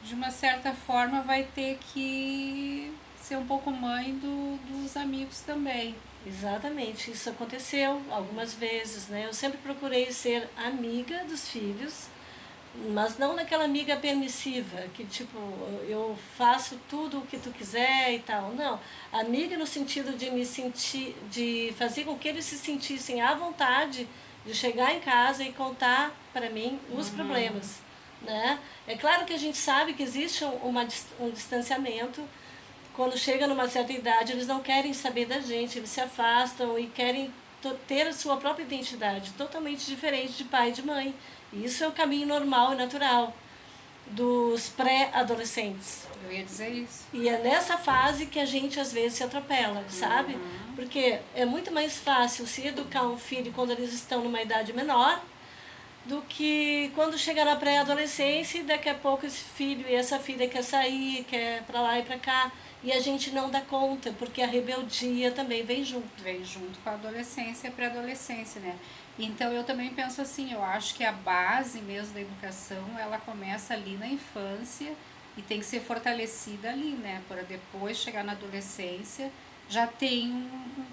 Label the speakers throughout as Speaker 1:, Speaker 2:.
Speaker 1: de uma certa forma vai ter que ser um pouco mãe dos amigos também.
Speaker 2: Exatamente, isso aconteceu algumas vezes, né? Eu sempre procurei ser amiga dos filhos, mas não naquela amiga permissiva, que tipo, eu faço tudo o que tu quiser e tal. Não, amiga no sentido de me sentir, de fazer com que eles se sentissem à vontade de chegar em casa e contar para mim os problemas, né? É claro que a gente sabe que existe um distanciamento. Quando chega numa certa idade, eles não querem saber da gente, eles se afastam e querem ter a sua própria identidade, totalmente diferente de pai e de mãe. E isso é o caminho normal e natural dos pré-adolescentes.
Speaker 1: Eu ia dizer isso.
Speaker 2: E é nessa fase que a gente às vezes se atropela, sabe? Porque é muito mais fácil se educar um filho quando eles estão numa idade menor do que quando chega na pré-adolescência e daqui a pouco esse filho e essa filha quer sair, quer para lá e para cá, e a gente não dá conta, porque a rebeldia também vem junto.
Speaker 1: Vem junto com a adolescência e a pré-adolescência, né? Então eu também penso assim, eu acho que a base mesmo da educação, ela começa ali na infância e tem que ser fortalecida ali, né? Para depois chegar na adolescência já tem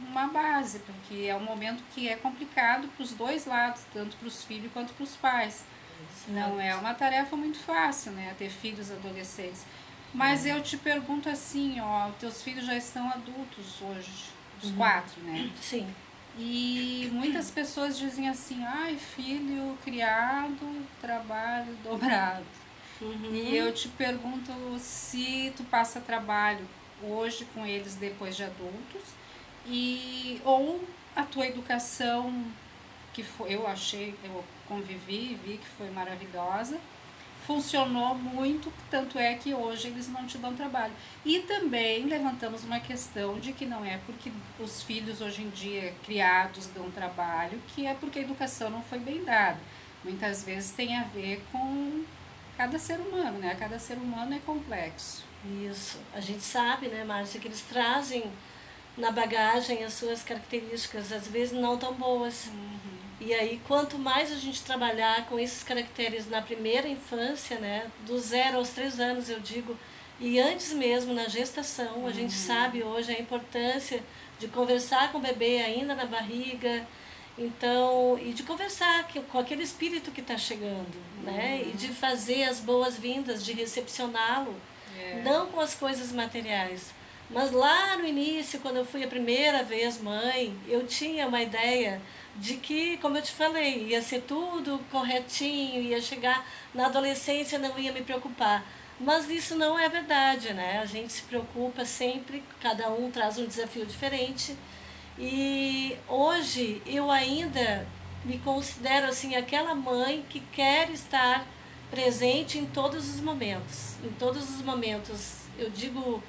Speaker 1: uma base, porque é um momento que é complicado para os dois lados, tanto para os filhos quanto para os pais. Não é uma tarefa muito fácil, né? Ter filhos adolescentes. Mas eu te pergunto assim, ó, teus filhos já estão adultos hoje, os quatro, né?
Speaker 2: Sim.
Speaker 1: E muitas pessoas dizem assim, ai, filho criado, trabalho dobrado. E eu te pergunto se tu passa trabalho hoje com eles depois de adultos e ou a tua educação que foi, eu achei, eu convivi e vi que foi maravilhosa, funcionou muito, tanto é que hoje eles não te dão trabalho. E também levantamos uma questão de que não é porque os filhos hoje em dia criados dão trabalho, que é porque a educação não foi bem dada. Muitas vezes tem a ver com cada ser humano, né? Cada ser humano é complexo.
Speaker 2: Isso. A gente sabe, né, Márcia, que eles trazem na bagagem as suas características, às vezes não tão boas. E aí, quanto mais a gente trabalhar com esses caracteres na primeira infância, né, do 0 aos 3 anos, eu digo, e antes mesmo, na gestação, a gente sabe hoje a importância de conversar com o bebê ainda na barriga, então, e de conversar com aquele espírito que está chegando, né, e de fazer as boas-vindas, de recepcioná-lo, não com as coisas materiais. Mas lá no início, quando eu fui a primeira vez mãe, eu tinha uma ideia de que, como eu te falei, ia ser tudo corretinho, ia chegar na adolescência, não ia me preocupar. Mas isso não é verdade, né? A gente se preocupa sempre, cada um traz um desafio diferente. E hoje eu ainda me considero assim aquela mãe que quer estar presente em todos os momentos. Em todos os momentos, eu digo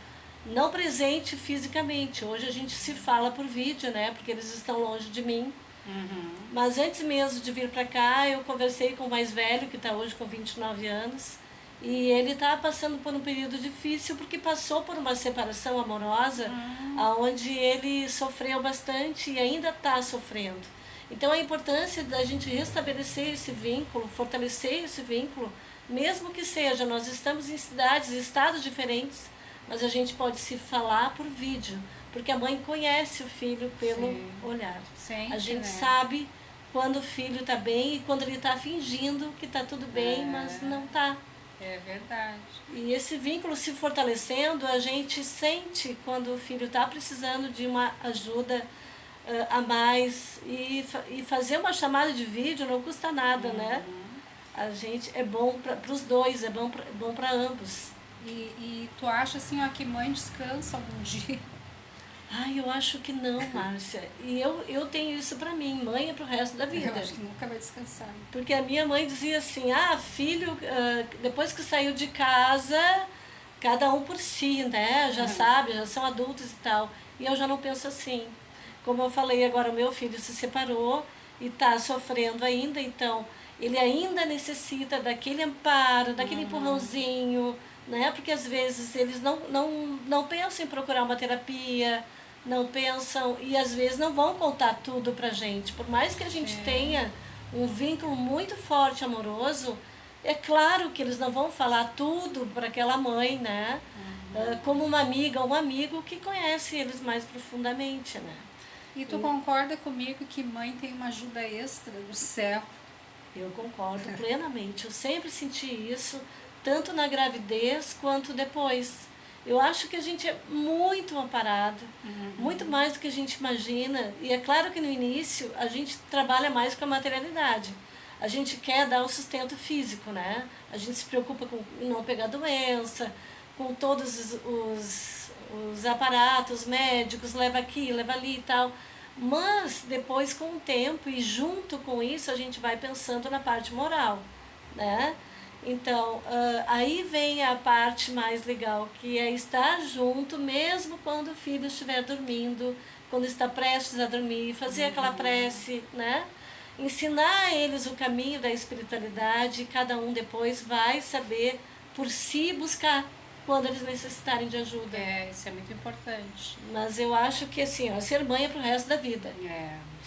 Speaker 2: não presente fisicamente. Hoje a gente se fala por vídeo, né? Porque eles estão longe de mim. Mas antes mesmo de vir para cá, eu conversei com o mais velho, que está hoje com 29 anos, e ele está passando por um período difícil porque passou por uma separação amorosa, onde ele sofreu bastante e ainda está sofrendo. Então a importância da gente restabelecer esse vínculo, fortalecer esse vínculo, mesmo que seja, nós estamos em cidades, estados diferentes, mas a gente pode se falar por vídeo, porque a mãe conhece o filho pelo
Speaker 1: Sim.
Speaker 2: olhar.
Speaker 1: Sente,
Speaker 2: A gente
Speaker 1: né?
Speaker 2: sabe quando o filho está bem e quando ele está fingindo que está tudo bem, mas não está.
Speaker 1: É verdade.
Speaker 2: E esse vínculo se fortalecendo, a gente sente quando o filho está precisando de uma ajuda a mais. E fazer uma chamada de vídeo não custa nada, né? A gente é bom para os dois, é bom para ambos.
Speaker 1: E tu acha assim, ó, que mãe descansa algum dia?
Speaker 2: Ai, eu acho que não, Márcia. E eu tenho isso pra mim, mãe é pro resto da
Speaker 1: Eu
Speaker 2: vida.
Speaker 1: acho que nunca vai descansar.
Speaker 2: Porque a minha mãe dizia assim: ah, filho, depois que saiu de casa, cada um por si, né? Já sabe, já são adultos e tal. E eu já não penso assim. Como eu falei agora, o meu filho se separou e está sofrendo ainda, então ele ainda necessita daquele amparo, daquele empurrãozinho, né? Porque às vezes eles não pensam em procurar uma terapia, não pensam e às vezes não vão contar tudo pra gente. Por mais que a gente tenha um vínculo muito forte amoroso, É claro que eles não vão falar tudo para aquela mãe, né? Como uma amiga ou um amigo que conhece eles mais profundamente, né?
Speaker 1: E tu concorda comigo que mãe tem uma ajuda extra do céu?
Speaker 2: Eu concordo plenamente. Eu sempre senti isso, tanto na gravidez quanto depois. Eu acho que a gente é muito amparado, muito mais do que a gente imagina. E é claro que no início a gente trabalha mais com a materialidade. A gente quer dar o sustento físico, né? A gente se preocupa com não pegar doença, com todos os aparatos médicos, leva aqui, leva ali e tal. Mas depois, com o tempo e junto com isso, a gente vai pensando na parte moral, né? Então, aí vem a parte mais legal, que é estar junto mesmo quando o filho estiver dormindo, quando está prestes a dormir, fazer aquela prece, né? Ensinar a eles o caminho da espiritualidade, e cada um depois vai saber por si buscar quando eles necessitarem de ajuda.
Speaker 1: Isso é muito importante.
Speaker 2: Mas eu acho que assim, ó, ser mãe é pro resto da vida.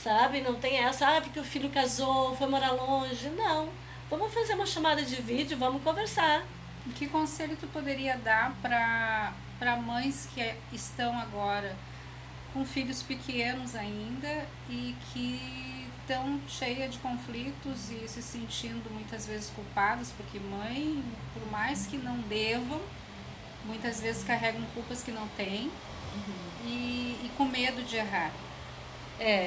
Speaker 2: Sabe? Não tem essa, porque o filho casou, foi morar longe. Não. Vamos fazer uma chamada de vídeo, vamos conversar.
Speaker 1: Que conselho tu poderia dar para mães que estão agora com filhos pequenos ainda e que estão cheias de conflitos e se sentindo muitas vezes culpadas, porque mãe, por mais que não devam, muitas vezes carregam culpas que não têm e com medo de errar?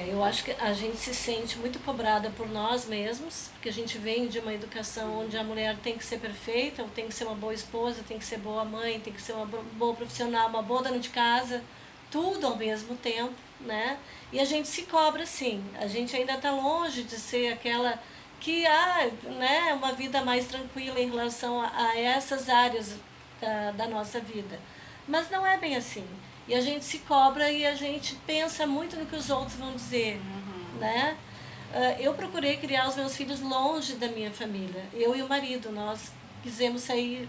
Speaker 2: Eu acho que a gente se sente muito cobrada por nós mesmos, porque a gente vem de uma educação onde a mulher tem que ser perfeita, ou tem que ser uma boa esposa, tem que ser boa mãe, tem que ser uma boa profissional, uma boa dona de casa, tudo ao mesmo tempo, né? E a gente se cobra sim, a gente ainda está longe de ser aquela que né, uma vida mais tranquila em relação a essas áreas da nossa vida. Mas não é bem assim. E a gente se cobra e a gente pensa muito no que os outros vão dizer, né? Eu procurei criar os meus filhos longe da minha família. Eu e o marido, nós quisemos sair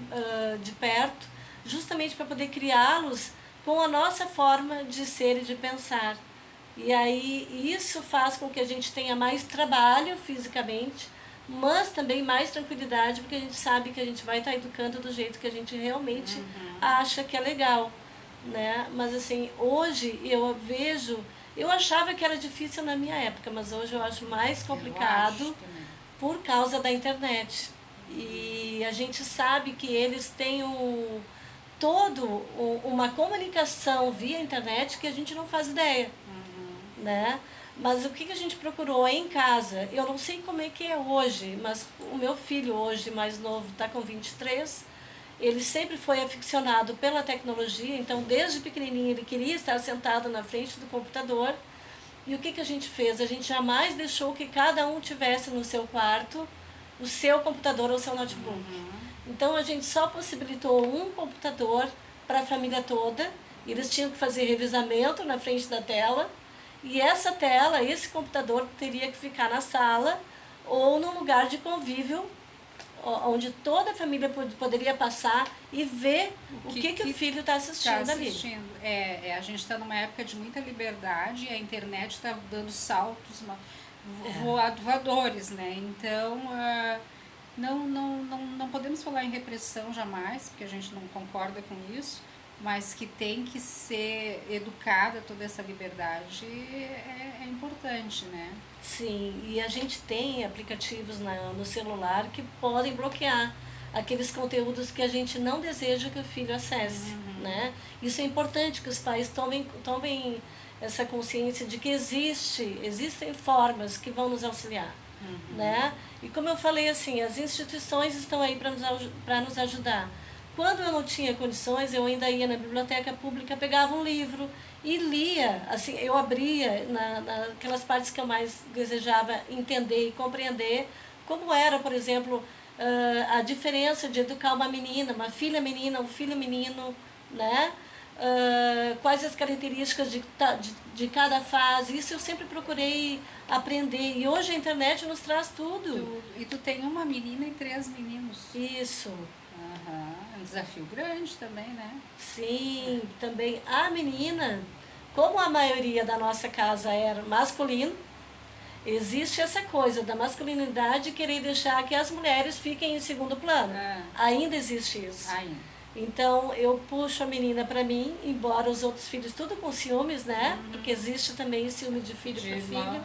Speaker 2: de perto, justamente para poder criá-los com a nossa forma de ser e de pensar. E aí isso faz com que a gente tenha mais trabalho fisicamente, mas também mais tranquilidade, porque a gente sabe que a gente vai estar educando do jeito que a gente realmente acha que é legal, né? Mas assim, hoje eu vejo, eu achava que era difícil na minha época, mas hoje eu acho mais complicado por causa da internet. E a gente sabe que eles têm uma comunicação via internet que a gente não faz ideia, né? Mas o que a gente procurou em casa, eu não sei como é que é hoje, mas o meu filho hoje, mais novo, está com 23, ele sempre foi aficionado pela tecnologia, então desde pequenininho ele queria estar sentado na frente do computador. E o que a gente fez? A gente jamais deixou que cada um tivesse no seu quarto o seu computador ou o seu notebook. Então a gente só possibilitou um computador para a família toda, e eles tinham que fazer revezamento na frente da tela, e essa tela, esse computador teria que ficar na sala ou num lugar de convívio onde toda a família poderia passar e ver o que o filho está assistindo ali.
Speaker 1: A gente está numa época de muita liberdade, a internet está dando saltos voadores, né? Então, não podemos falar em repressão jamais, porque a gente não concorda com isso, mas que tem que ser educada toda essa liberdade é importante, né?
Speaker 2: Sim, e a gente tem aplicativos no celular que podem bloquear aqueles conteúdos que a gente não deseja que o filho acesse, né? Isso é importante que os pais tomem essa consciência de que existem formas que vão nos auxiliar, né? E como eu falei assim, as instituições estão aí para nos ajudar. Quando eu não tinha condições, eu ainda ia na biblioteca pública, pegava um livro e lia. Assim, eu abria naquelas partes que eu mais desejava entender e compreender, como era, por exemplo, a diferença de educar uma menina, uma filha menina, um filho menino, né? Quais as características de cada fase. Isso eu sempre procurei aprender. E hoje a internet nos traz tudo.
Speaker 1: E tu tem uma menina e 3 meninos.
Speaker 2: Isso.
Speaker 1: É um desafio grande também, né?
Speaker 2: Sim, também a menina, como a maioria da nossa casa era masculino, Existe essa coisa da masculinidade querer deixar que as mulheres fiquem em segundo plano. Ainda existe isso.
Speaker 1: Ainda.
Speaker 2: Então, eu puxo a menina para mim, embora os outros filhos tudo com ciúmes, né? Porque existe também ciúme de filho para filho.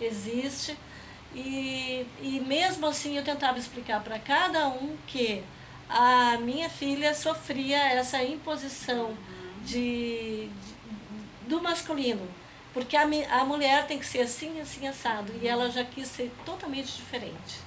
Speaker 2: Existe. E mesmo assim eu tentava explicar para cada um que a minha filha sofria essa imposição do masculino. Porque a mulher tem que ser assim, assim, assado. E ela já quis ser totalmente diferente.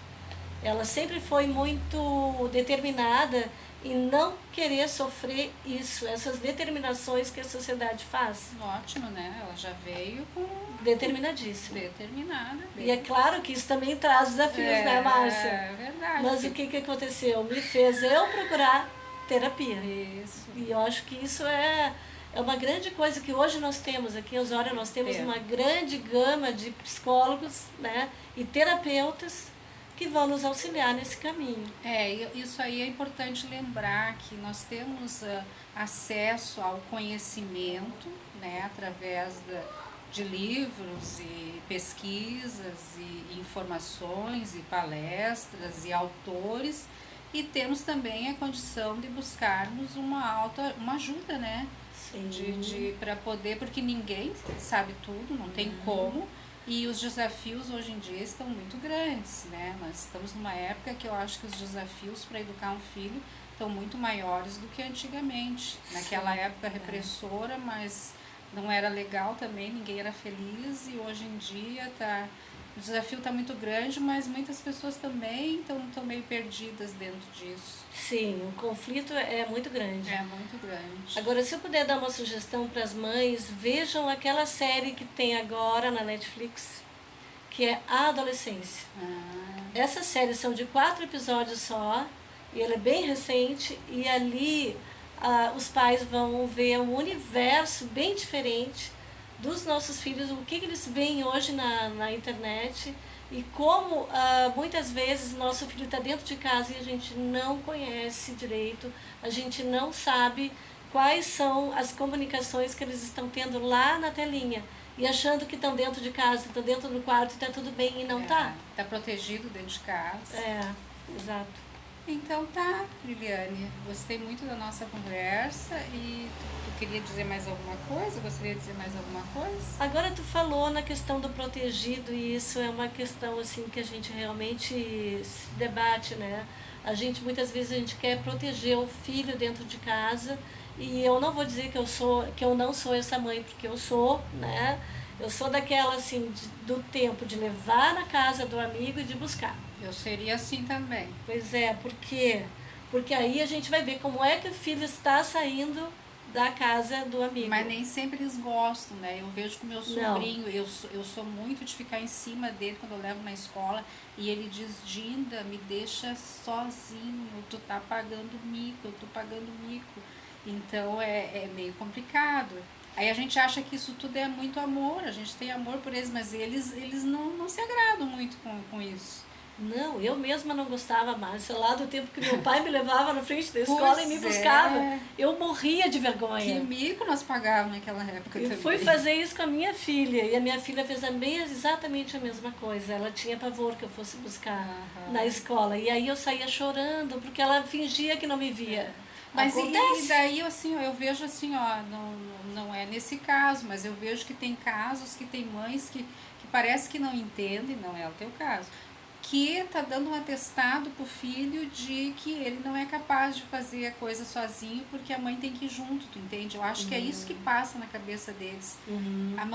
Speaker 2: Ela sempre foi muito determinada em não querer sofrer isso, essas determinações que a sociedade faz.
Speaker 1: Ótimo, né? Ela já veio com...
Speaker 2: Determinadíssima.
Speaker 1: Determinada.
Speaker 2: E é claro que isso também traz desafios, né, Márcia?
Speaker 1: É verdade.
Speaker 2: Mas o que aconteceu? Me fez eu procurar terapia.
Speaker 1: Isso.
Speaker 2: E eu acho que isso é uma grande coisa que hoje nós temos aqui em Osório, nós temos uma grande gama de psicólogos, né, e terapeutas que vão nos auxiliar nesse caminho.
Speaker 1: Isso aí é importante lembrar que nós temos acesso ao conhecimento, né, através de livros e pesquisas e informações e palestras e autores, e temos também a condição de buscarmos uma ajuda, né? Para poder, porque ninguém sabe tudo, não tem como, e os desafios hoje em dia estão muito grandes, né? Nós estamos numa época que eu acho que os desafios para educar um filho estão muito maiores do que antigamente. Naquela época repressora, mas não era legal também, ninguém era feliz, e hoje em dia o desafio está muito grande, mas muitas pessoas também estão meio perdidas dentro disso.
Speaker 2: Sim, o conflito é muito grande.
Speaker 1: É muito grande.
Speaker 2: Agora, se eu puder dar uma sugestão para as mães, vejam aquela série que tem agora na Netflix, que é A Adolescência. Essa série são de 4 episódios só, e ela é bem recente, e ali os pais vão ver um universo bem diferente dos nossos filhos, o que eles veem hoje na internet, e como muitas vezes nosso filho está dentro de casa e a gente não conhece direito, a gente não sabe quais são as comunicações que eles estão tendo lá na telinha, e achando que estão dentro de casa, estão dentro do quarto, está tudo bem, e não está.
Speaker 1: Está protegido dentro de casa.
Speaker 2: Exato.
Speaker 1: Então tá, Liliane, gostei muito da nossa conversa, e tu queria dizer mais alguma coisa? Gostaria de dizer mais alguma coisa?
Speaker 2: Agora tu falou na questão do protegido, e isso é uma questão assim que a gente realmente se debate, né? Muitas vezes a gente quer proteger o filho dentro de casa, e eu não vou dizer que eu não sou essa mãe, porque eu sou, né? Eu sou daquela assim do tempo de levar na casa do amigo e de buscar.
Speaker 1: Eu seria assim também.
Speaker 2: Pois é, porque aí a gente vai ver como é que o filho está saindo da casa do amigo.
Speaker 1: Mas nem sempre eles gostam, né? Eu vejo com o meu sobrinho, eu sou muito de ficar em cima dele quando eu levo na escola, e ele diz: Dinda, me deixa sozinho, tu tá pagando mico, eu tô pagando mico. Então é meio complicado. Aí a gente acha que isso tudo é muito amor, a gente tem amor por eles, mas eles não se agradam muito com isso.
Speaker 2: Não, eu mesma não gostava mais. Lá do tempo que meu pai me levava na frente da escola e me buscava, eu morria de vergonha.
Speaker 1: Que mico nós pagávamos naquela época também.
Speaker 2: Eu fui fazer isso com a minha filha, e a minha filha fez exatamente a mesma coisa. Ela tinha pavor que eu fosse buscar na escola. E aí eu saía chorando, porque ela fingia que não me via.
Speaker 1: Mas e daí, assim, eu vejo assim, não é nesse caso, mas eu vejo que tem casos que tem mães que parece que não entendem, não é o teu caso, que tá dando um atestado pro filho de que ele não é capaz de fazer a coisa sozinho, porque a mãe tem que ir junto, tu entende? Eu acho que é isso que passa na cabeça deles.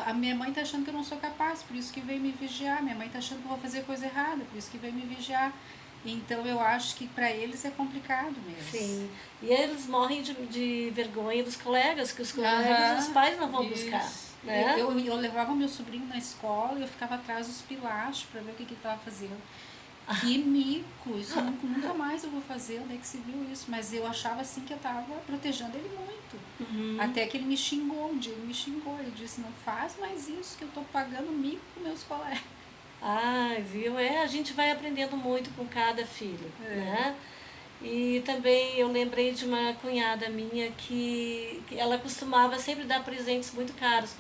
Speaker 1: A minha mãe tá achando que eu não sou capaz, por isso que veio me vigiar. Minha mãe tá achando que eu vou fazer coisa errada, por isso que veio me vigiar. Então eu acho que para eles é complicado mesmo.
Speaker 2: Sim, e eles morrem de vergonha dos colegas, que os colegas, os pais não vão buscar. Né?
Speaker 1: Eu levava meu sobrinho na escola e eu ficava atrás dos pilastros para ver o que ele estava fazendo. Que mico, isso nunca mais eu vou fazer, onde é que se viu isso? Mas eu achava assim que eu estava protegendo ele muito. Até que ele me xingou, um dia ele me xingou, ele disse: não faz mais isso, que eu estou pagando mico com meus colegas.
Speaker 2: Viu? A gente vai aprendendo muito com cada filho, né? E também eu lembrei de uma cunhada minha que ela costumava sempre dar presentes muito caros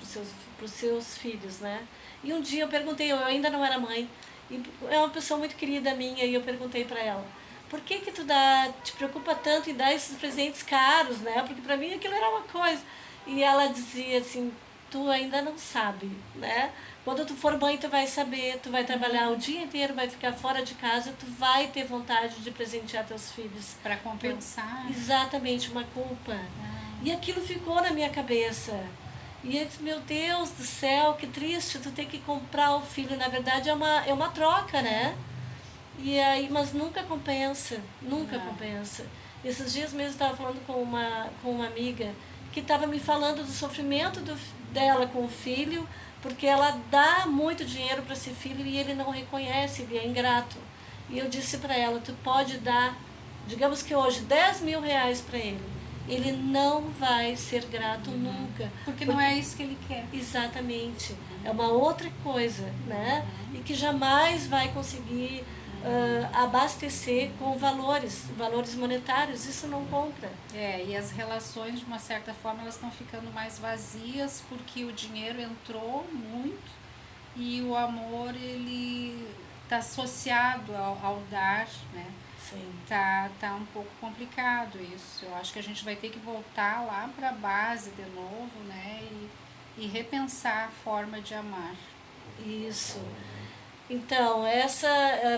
Speaker 2: para os seus filhos, né? E um dia eu perguntei, eu ainda não era mãe, e é uma pessoa muito querida minha, e eu perguntei para ela, por que que te preocupa tanto em dar esses presentes caros, né? Porque para mim aquilo era uma coisa. E ela dizia assim, tu ainda não sabe, né? Quando tu for mãe, tu vai saber, tu vai trabalhar o dia inteiro, vai ficar fora de casa, tu vai ter vontade de presentear teus filhos.
Speaker 1: Para compensar.
Speaker 2: Exatamente, uma culpa. E aquilo ficou na minha cabeça. E eu disse, meu Deus do céu, que triste, tu ter que comprar o filho. Na verdade, é uma troca, né? E aí, mas nunca compensa, nunca compensa. Esses dias mesmo eu estava falando com uma amiga que estava me falando do sofrimento dela com o filho, porque ela dá muito dinheiro para esse filho e ele não reconhece, ele é ingrato. E eu disse para ela, tu pode dar, digamos que hoje, 10 mil reais para ele não vai ser grato nunca.
Speaker 1: Porque não é isso que ele quer.
Speaker 2: Exatamente. É uma outra coisa, né? E que jamais vai conseguir abastecer com valores monetários, isso não compra.
Speaker 1: E as relações, de uma certa forma, elas estão ficando mais vazias porque o dinheiro entrou muito e o amor, ele está associado ao dar, né?
Speaker 2: Sim.
Speaker 1: Tá um pouco complicado isso. Eu acho que a gente vai ter que voltar lá para a base de novo, né? E repensar a forma de amar.
Speaker 2: Isso. Então,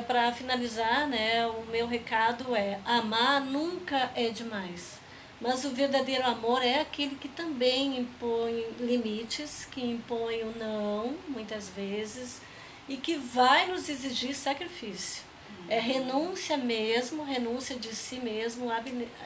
Speaker 2: para finalizar, né, o meu recado é: amar nunca é demais. Mas o verdadeiro amor é aquele que também impõe limites, que impõe o não, muitas vezes, e que vai nos exigir sacrifício. É renúncia mesmo, renúncia de si mesmo,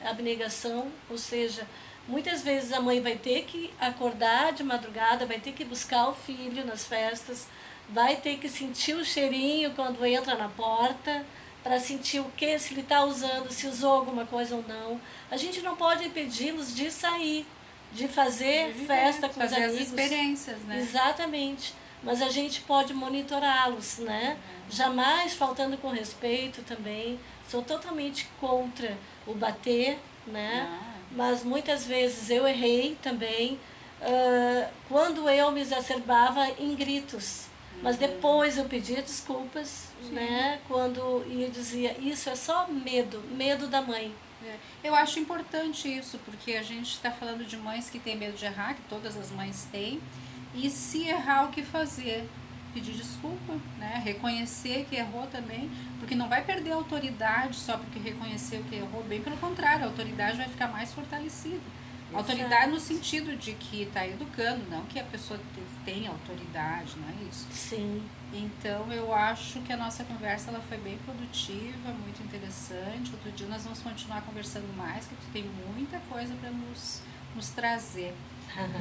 Speaker 2: abnegação, ou seja, muitas vezes a mãe vai ter que acordar de madrugada, vai ter que buscar o filho nas festas, vai ter que sentir o cheirinho quando entra na porta, para sentir o que, se ele está usando, se usou alguma coisa ou não. A gente não pode impedi-los de sair, de fazer festa com os amigos.
Speaker 1: Fazer as experiências, né?
Speaker 2: Exatamente. Mas a gente pode monitorá-los, né? Jamais faltando com respeito também. Sou totalmente contra o bater, né? Mas muitas vezes eu errei também quando eu me exacerbava em gritos. Mas depois eu pedia desculpas, né? Quando eu dizia, isso é só medo da mãe.
Speaker 1: Eu acho importante isso, porque a gente está falando de mães que têm medo de errar, que todas as mães têm, e se errar, o que fazer? Pedir desculpa, né? Reconhecer que errou também, porque não vai perder a autoridade só porque reconheceu que errou, bem pelo contrário, a autoridade vai ficar mais fortalecida. Autoridade no sentido de que está educando, não que a pessoa tenha autoridade, não é isso?
Speaker 2: Sim.
Speaker 1: Então eu acho que a nossa conversa ela foi bem produtiva, muito interessante. Outro dia nós vamos continuar conversando mais, que tu tem muita coisa para nos trazer.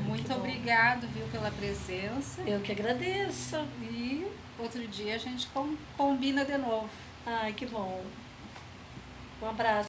Speaker 1: Muito obrigado, viu, pela presença.
Speaker 2: Eu que agradeço.
Speaker 1: E outro dia a gente combina de novo.
Speaker 2: Ai, que bom. Um abraço.